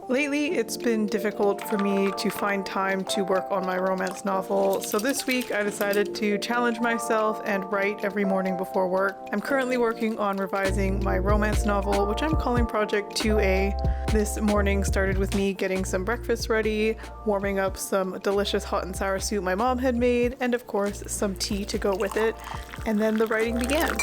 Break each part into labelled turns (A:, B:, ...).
A: Lately, it's been difficult for me to find time to work on my romance novel, so this week I decided to challenge myself and write every morning before work. I'm currently working on revising my romance novel, which I'm calling Project 2A. This morning started with me getting some breakfast ready, warming up some delicious hot and sour soup my mom had made, and of course, some tea to go with it, and then the writing began.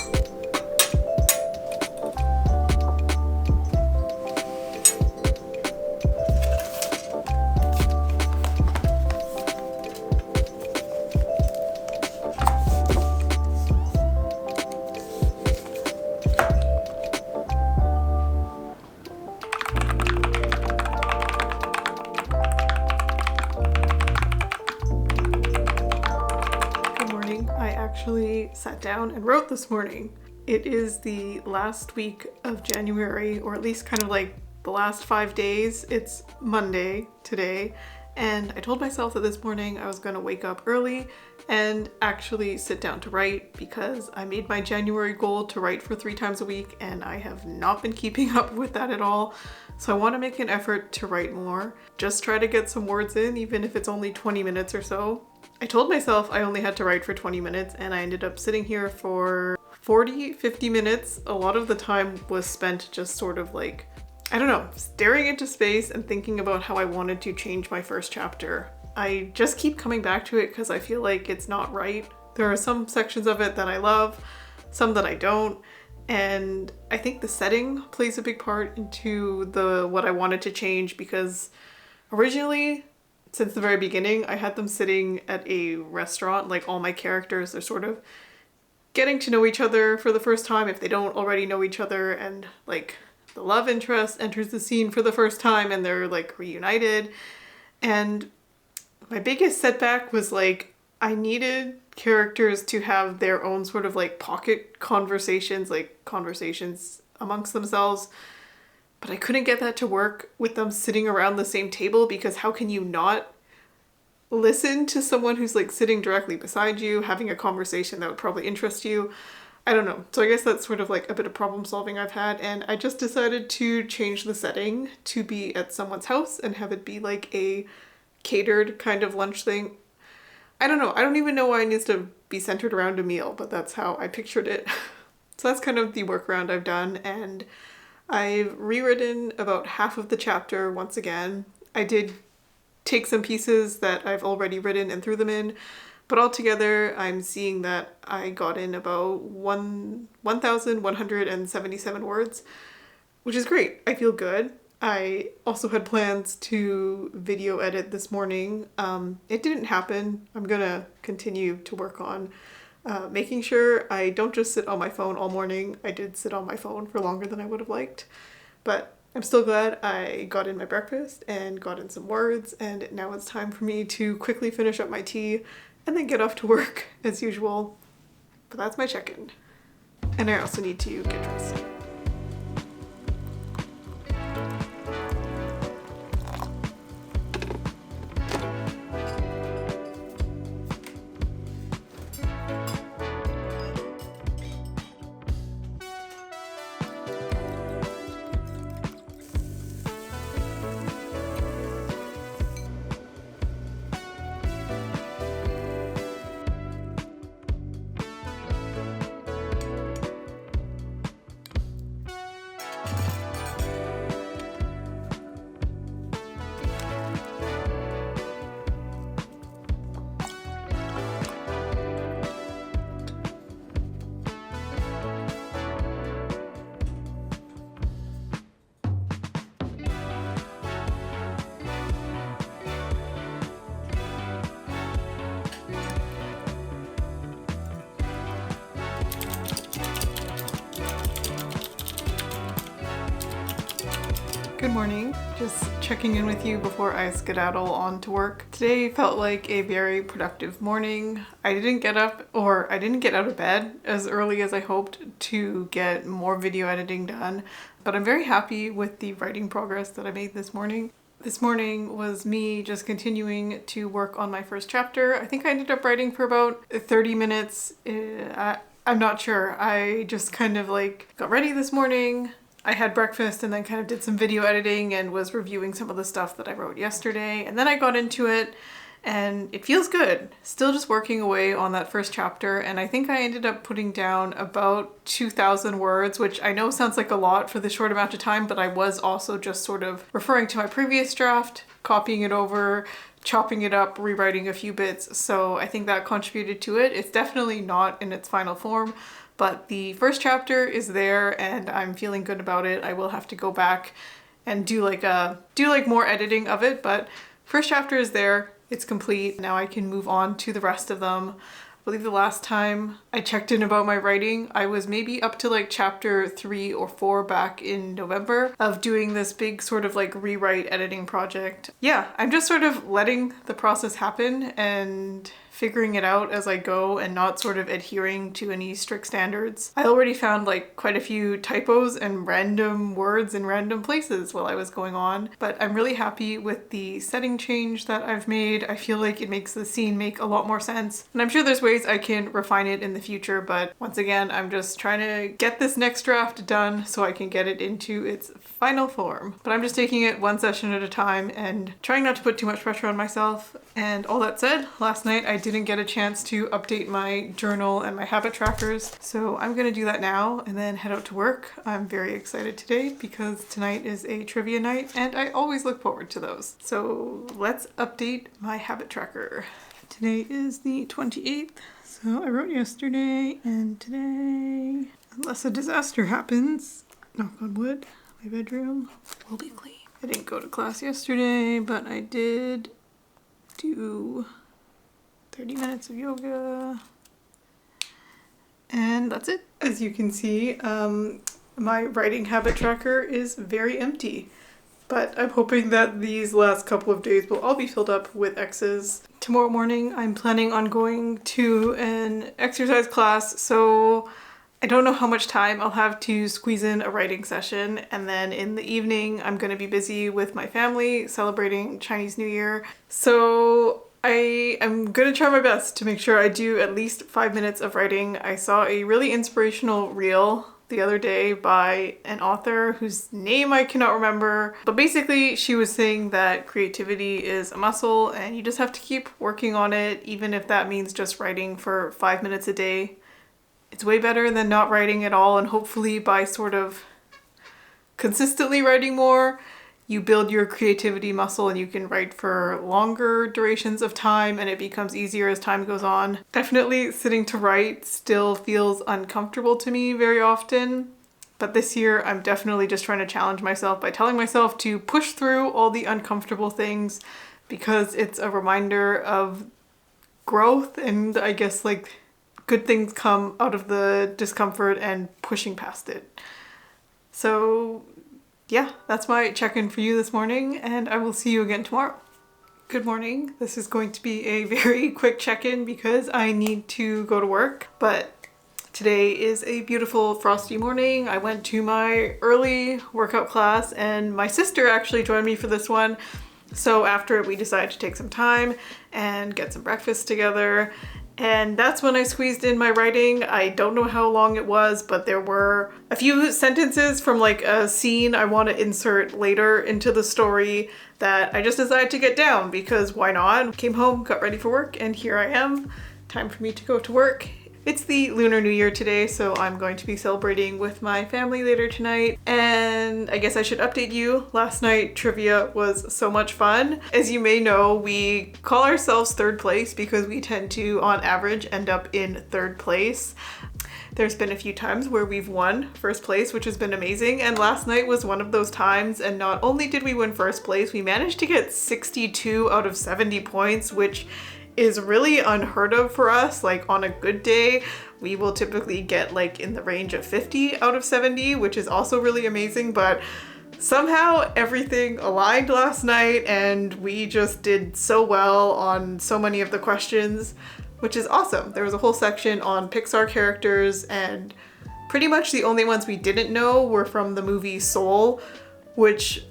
A: I actually sat down and wrote this morning. It is the last week of January, or at least kind of like the last 5 days. It's Monday today, and I told myself that this morning I was going to wake up early and actually sit down to write because I made my January goal to write for 3 times a week, and I have not been keeping up with that at all. So I want to make an effort to write more. Just try to get some words in, even if it's only 20 minutes or so. I told myself I only had to write for 20 minutes and I ended up sitting here for 50 minutes. A lot of the time was spent just sort of like, I don't know, staring into space and thinking about how I wanted to change my first chapter. I just keep coming back to it because I feel like it's not right. There are some sections of it that I love, some that I don't, and I think the setting plays a big part into what I wanted to change because originally, since the very beginning, I had them sitting at a restaurant, like all my characters, they're sort of getting to know each other for the first time if they don't already know each other, and like the love interest enters the scene for the first time and they're like reunited. And my biggest setback was like, I needed characters to have their own sort of like pocket conversations, like conversations amongst themselves. But I couldn't get that to work with them sitting around the same table because how can you not listen to someone who's like sitting directly beside you, having a conversation that would probably interest you? I don't know. So I guess that's sort of like a bit of problem solving I've had, and I just decided to change the setting to be at someone's house and have it be like a catered kind of lunch thing. I don't know. I don't even know why it needs to be centered around a meal, but that's how I pictured it. So that's kind of the workaround I've done, and I've rewritten about half of the chapter once again. I did take some pieces that I've already written and threw them in, but altogether I'm seeing that I got in about 1,177 words, which is great. I feel good. I also had plans to video edit this morning. It didn't happen. I'm gonna continue to work on making sure I don't just sit on my phone all morning. I did sit on my phone for longer than I would have liked, but I'm still glad I got in my breakfast and got in some words, and now it's time for me to quickly finish up my tea and then get off to work as usual. But that's my check-in. And I also need to get dressed. Good morning. Just checking in with you before I skedaddle on to work. Today felt like a very productive morning. I didn't get up, or I didn't get out of bed as early as I hoped to get more video editing done, but I'm very happy with the writing progress that I made this morning. This morning was me just continuing to work on my first chapter. I think I ended up writing for about 30 minutes. I'm not sure. I just kind of like got ready this morning. I had breakfast and then kind of did some video editing and was reviewing some of the stuff that I wrote yesterday. And then I got into it and it feels good. Still just working away on that first chapter. And I think I ended up putting down about 2,000 words, which I know sounds like a lot for the short amount of time, but I was also just sort of referring to my previous draft, copying it over, chopping it up, rewriting a few bits. So I think that contributed to it. It's definitely not in its final form, but the first chapter is there and I'm feeling good about it. I will have to go back and do more editing of it, but first chapter is there. It's complete. Now I can move on to the rest of them. I believe the last time I checked in about my writing, I was maybe up to like chapter 3 or 4 back in November of doing this big sort of like rewrite editing project. Yeah, I'm just sort of letting the process happen and figuring it out as I go and not sort of adhering to any strict standards. I already found like quite a few typos and random words in random places while I was going on, but I'm really happy with the setting change that I've made. I feel like it makes the scene make a lot more sense, and I'm sure there's ways I can refine it in the future, but once again, I'm just trying to get this next draft done so I can get it into its final form. But I'm just taking it one session at a time and trying not to put too much pressure on myself. And all that said, last night I didn't get a chance to update my journal and my habit trackers, so I'm gonna do that now and then head out to work. I'm very excited today because tonight is a trivia night and I always look forward to those. So let's update my habit tracker. Today is the 28th, so I wrote yesterday and today, unless a disaster happens, knock on wood, my bedroom will be clean. I didn't go to class yesterday, but I did do 30 minutes of yoga, and that's it. As you can see, my writing habit tracker is very empty, but I'm hoping that these last couple of days will all be filled up with X's. Tomorrow morning, I'm planning on going to an exercise class, so I don't know how much time I'll have to squeeze in a writing session, and then in the evening I'm going to be busy with my family celebrating Chinese New Year. So I am going to try my best to make sure I do at least 5 minutes of writing. I saw a really inspirational reel the other day by an author whose name I cannot remember, but basically she was saying that creativity is a muscle and you just have to keep working on it, even if that means just writing for 5 minutes a day. It's way better than not writing at all, and hopefully by sort of consistently writing more, you build your creativity muscle and you can write for longer durations of time and it becomes easier as time goes on. Definitely sitting to write still feels uncomfortable to me very often, but this year I'm definitely just trying to challenge myself by telling myself to push through all the uncomfortable things because it's a reminder of growth, and I guess like good things come out of the discomfort and pushing past it. So yeah, that's my check-in for you this morning, and I will see you again tomorrow. Good morning. This is going to be a very quick check-in because I need to go to work, but today is a beautiful frosty morning. I went to my early workout class and my sister actually joined me for this one. So after it, we decided to take some time and get some breakfast together. And that's when I squeezed in my writing. I don't know how long it was, but there were a few sentences from like a scene I want to insert later into the story that I just decided to get down because why not? Came home, got ready for work, and here I am. Time for me to go to work. It's the Lunar New Year today, so I'm going to be celebrating with my family later tonight. And I guess I should update you. Last night, trivia was so much fun. As you may know, we call ourselves third place because we tend to, on average, end up in third place. There's been a few times where we've won first place, which has been amazing. And last night was one of those times. And not only did we win first place, we managed to get 62 out of 70 points, which is really unheard of for us. Like on a good day, we will typically get like in the range of 50 out of 70, which is also really amazing. But somehow everything aligned last night and we just did so well on so many of the questions, which is awesome. There was a whole section on Pixar characters, and pretty much the only ones we didn't know were from the movie Soul, which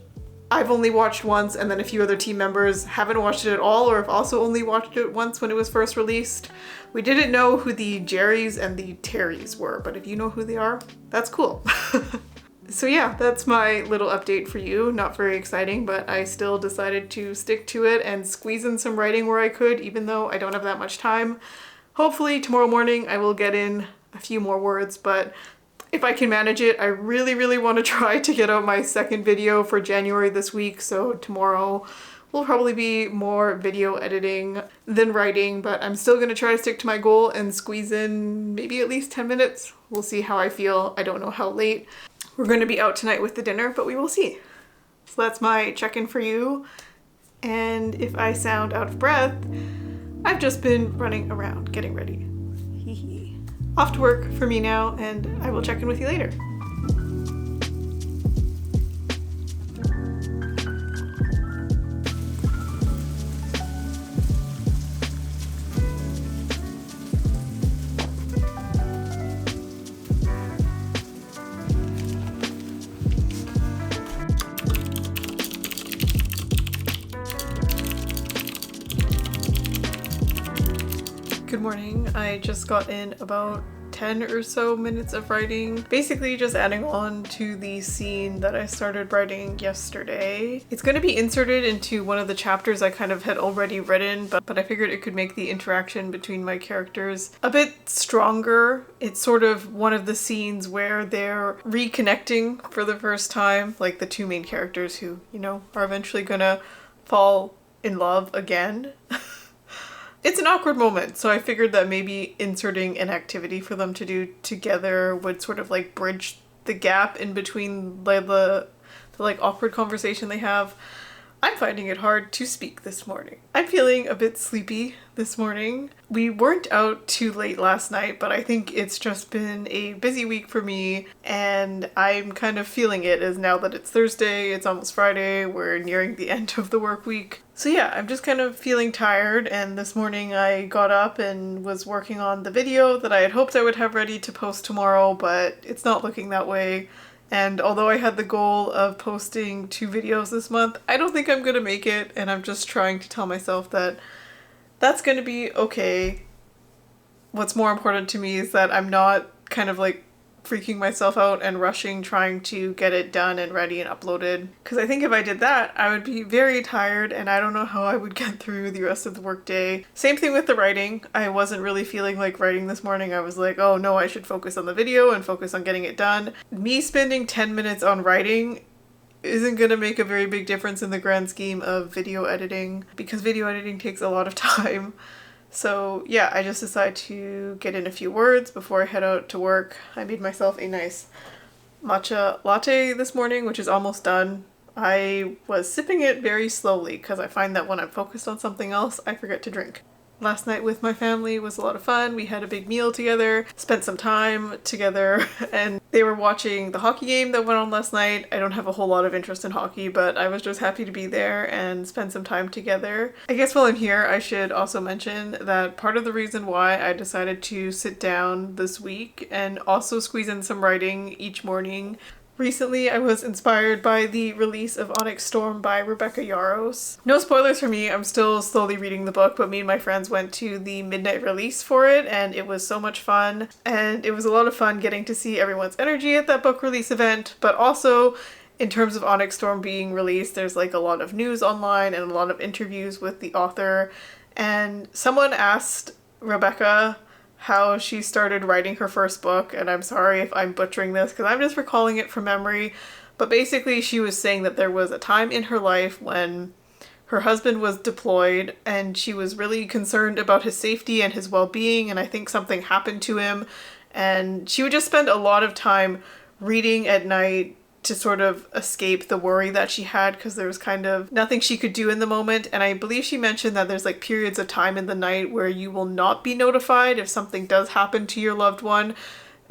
A: I've only watched once, and then a few other team members haven't watched it at all or have also only watched it once when it was first released. We didn't know who the Jerrys and the Terrys were, but if you know who they are, that's cool. So yeah, that's my little update for you. Not very exciting, but I still decided to stick to it and squeeze in some writing where I could, even though I don't have that much time. Hopefully tomorrow morning I will get in a few more words, but if I can manage it, I really want to try to get out my second video for January this week, so tomorrow will probably be more video editing than writing, but I'm still going to try to stick to my goal and squeeze in maybe at least 10 minutes. We'll see how I feel. I don't know how late we're going to be out tonight with the dinner, but we will see. So that's my check-in for you. And if I sound out of breath, I've just been running around getting ready. Hee hee. Off to work for me now, and I will check in with you later. Good morning. I just got in about 10 or so minutes of writing, basically just adding on to the scene that I started writing yesterday. It's going to be inserted into one of the chapters I kind of had already written, but I figured it could make the interaction between my characters a bit stronger. It's sort of one of the scenes where they're reconnecting for the first time, like the two main characters who, you know, are eventually gonna fall in love again. It's an awkward moment, so I figured that maybe inserting an activity for them to do together would sort of like bridge the gap in between the like awkward conversation they have. I'm finding it hard to speak this morning. I'm feeling a bit sleepy this morning. We weren't out too late last night, but I think it's just been a busy week for me, and I'm kind of feeling it as now that it's Thursday, it's almost Friday, we're nearing the end of the work week. So yeah, I'm just kind of feeling tired, and this morning I got up and was working on the video that I had hoped I would have ready to post tomorrow, but it's not looking that way. And although I had the goal of posting 2 videos this month, I don't think I'm gonna make it, and I'm just trying to tell myself that that's gonna be okay. What's more important to me is that I'm not kind of like freaking myself out and rushing trying to get it done and ready and uploaded. Because I think if I did that, I would be very tired and I don't know how I would get through the rest of the workday. Same thing with the writing. I wasn't really feeling like writing this morning. I was like, oh no, I should focus on the video and focus on getting it done. Me spending 10 minutes on writing isn't gonna make a very big difference in the grand scheme of video editing, because video editing takes a lot of time. So yeah, I just decided to get in a few words before I head out to work. I made myself a nice matcha latte this morning, which is almost done. I was sipping it very slowly because I find that when I'm focused on something else, I forget to drink. Last night with my family was a lot of fun. We had a big meal together, spent some time together, and they were watching the hockey game that went on last night. I don't have a whole lot of interest in hockey, but I was just happy to be there and spend some time together. I guess while I'm here, I should also mention that part of the reason why I decided to sit down this week and also squeeze in some writing each morning. Recently, I was inspired by the release of Onyx Storm by Rebecca Yarros. No spoilers for me, I'm still slowly reading the book, but me and my friends went to the midnight release for it, and it was so much fun. And it was a lot of fun getting to see everyone's energy at that book release event, but also in terms of Onyx Storm being released, there's like a lot of news online and a lot of interviews with the author. And someone asked Rebecca how she started writing her first book, and I'm sorry if I'm butchering this because I'm just recalling it from memory, but basically she was saying that there was a time in her life when her husband was deployed and she was really concerned about his safety and his well-being, and I think something happened to him, and she would just spend a lot of time reading at night to sort of escape the worry that she had, because there was kind of nothing she could do in the moment. And I believe she mentioned that there's like periods of time in the night where you will not be notified if something does happen to your loved one,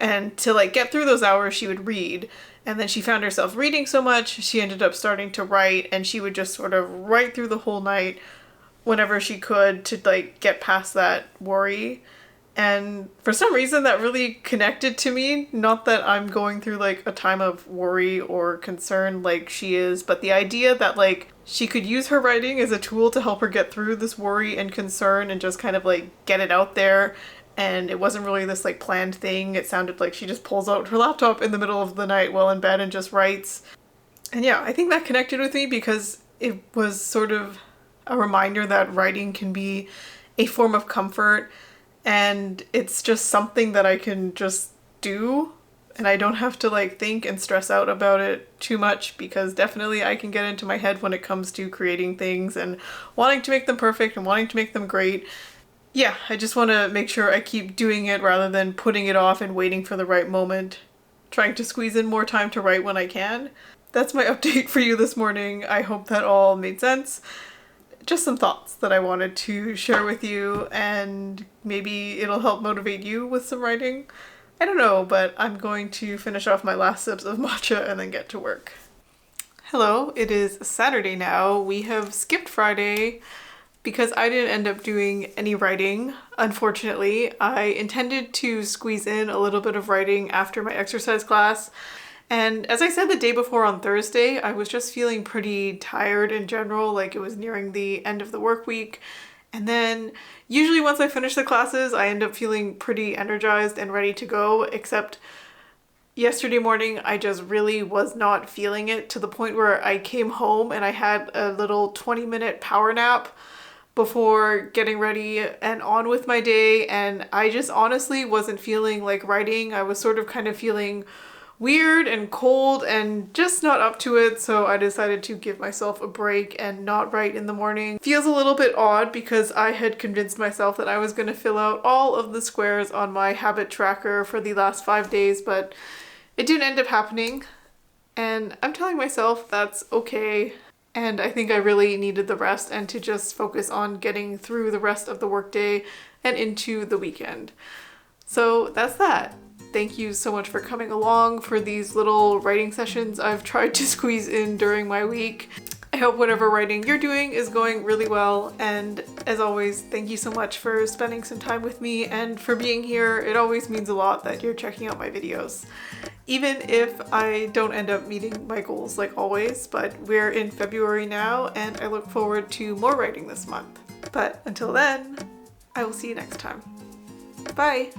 A: and to like get through those hours she would read. And then she found herself reading so much she ended up starting to write, and she would just sort of write through the whole night whenever she could to like get past that worry. And for some reason that really connected to me. Not that I'm going through like a time of worry or concern like she is, but the idea that like she could use her writing as a tool to help her get through this worry and concern and just kind of like get it out there and it wasn't really this like planned thing. It sounded like she just pulls out her laptop in the middle of the night while in bed and just writes. And yeah, I think that connected with me because it was sort of a reminder that writing can be a form of comfort, and it's just something that I can just do, and I don't have to like think and stress out about it too much, because definitely I can get into my head when it comes to creating things and wanting to make them perfect and wanting to make them great. Yeah, I just want to make sure I keep doing it rather than putting it off and waiting for the right moment, trying to squeeze in more time to write when I can. That's my update for you this morning. I hope that all made sense. Just some thoughts that I wanted to share with you, and maybe it'll help motivate you with some writing. I don't know, but I'm going to finish off my last sips of matcha and then get to work. Hello, it is Saturday now. We have skipped Friday because I didn't end up doing any writing, unfortunately. I intended to squeeze in a little bit of writing after my exercise class. And as I said the day before on Thursday, I was just feeling pretty tired in general, like it was nearing the end of the work week. And then usually once I finish the classes, I end up feeling pretty energized and ready to go, except yesterday morning, I just really was not feeling it, to the point where I came home and I had a little 20-minute power nap before getting ready and on with my day. And I just honestly wasn't feeling like writing. I was sort of kind of feeling weird and cold and just not up to it, so I decided to give myself a break and not write in the morning. Feels a little bit odd because I had convinced myself that I was going to fill out all of the squares on my habit tracker for the last 5 days, but it didn't end up happening, and I'm telling myself that's okay. And I think I really needed the rest and to just focus on getting through the rest of the workday and into the weekend. So that's that. Thank you so much for coming along for these little writing sessions I've tried to squeeze in during my week. I hope whatever writing you're doing is going really well, and as always, thank you so much for spending some time with me and for being here. It always means a lot that you're checking out my videos. Even if I don't end up meeting my goals like always, but we're in February now and I look forward to more writing this month. But until then, I will see you next time. Bye!